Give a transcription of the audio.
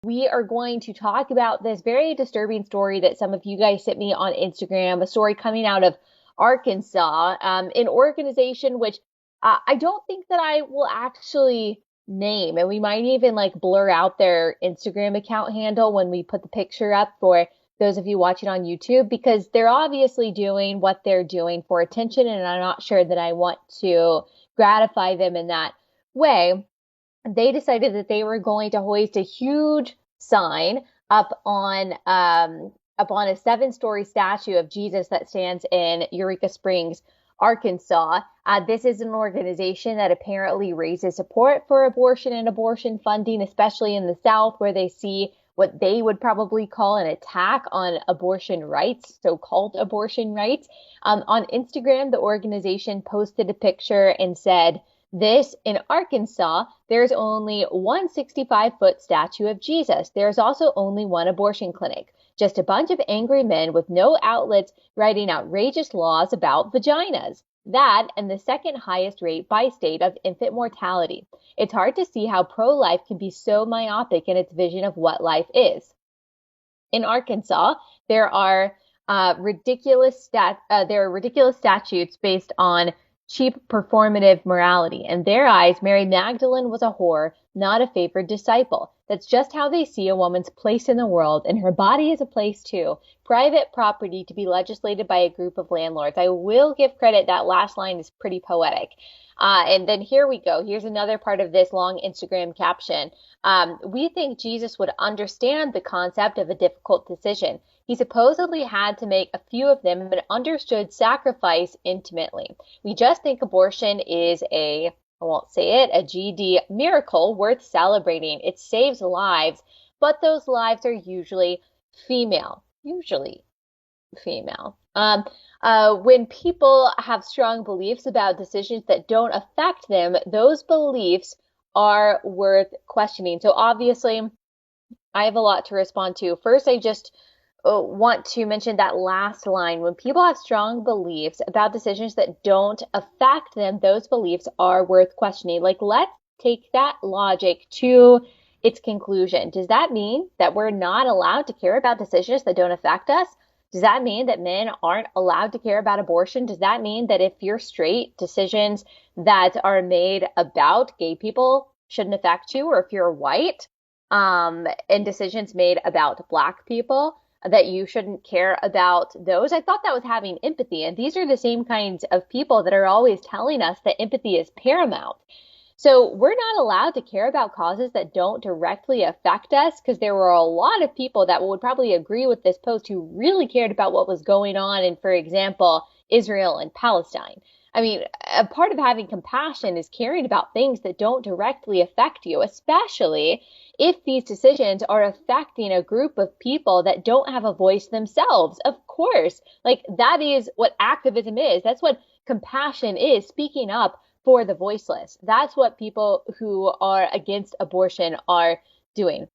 we are going to talk about this very disturbing story that some of you guys sent me on Instagram, a story coming out of Arkansas, an organization which I don't think that I will actually name, and we might even like blur out their Instagram account handle when we put the picture up for those of you watching on YouTube, because they're obviously doing what they're doing for attention, and I'm not sure that I want to gratify them in that way. They decided that they were going to hoist a huge sign up on a 7-story statue of Jesus that stands in Eureka Springs, Arkansas. This is an organization that apparently raises support for abortion and abortion funding, especially in the South, where they see what they would probably call an attack on abortion rights, so-called abortion rights. On Instagram, the organization posted a picture and said, "This in Arkansas, there's only one 65-foot statue of Jesus. There's also only one abortion clinic. Just a bunch of angry men with no outlets writing outrageous laws about vaginas. That and the second highest rate by state of infant mortality. It's hard to see how pro-life can be so myopic in its vision of what life is." In Arkansas, there are ridiculous statutes based on cheap performative morality. In their eyes, Mary Magdalene was a whore, not a favored disciple. That's just how they see a woman's place in the world, and her body is a place too. Private property to be legislated by a group of landlords. I will give credit, that last line is pretty poetic. And then here we go. Here's another part of this long Instagram caption. We think Jesus would understand the concept of a difficult decision. He supposedly had to make a few of them, but understood sacrifice intimately. We just think abortion is I won't say it, a GD miracle worth celebrating. It saves lives, but those lives are usually female. When people have strong beliefs about decisions that don't affect them, those beliefs are worth questioning. So obviously, I have a lot to respond to. First, I just want to mention that last line. When people have strong beliefs about decisions that don't affect them, those beliefs are worth questioning. Like, let's take that logic to its conclusion. Does that mean that we're not allowed to care about decisions that don't affect us? Does that mean that men aren't allowed to care about abortion? Does that mean that if you're straight, decisions that are made about gay people shouldn't affect you? Or if you're white, and decisions made about Black people, that you shouldn't care about those? I thought that was having empathy. And these are the same kinds of people that are always telling us that empathy is paramount. So we're not allowed to care about causes that don't directly affect us, because there were a lot of people that would probably agree with this post who really cared about what was going on in, for example, Israel and Palestine. I mean, a part of having compassion is caring about things that don't directly affect you, especially if these decisions are affecting a group of people that don't have a voice themselves. Of course, like, that is what activism is. That's what compassion is, speaking up for the voiceless. That's what people who are against abortion are doing.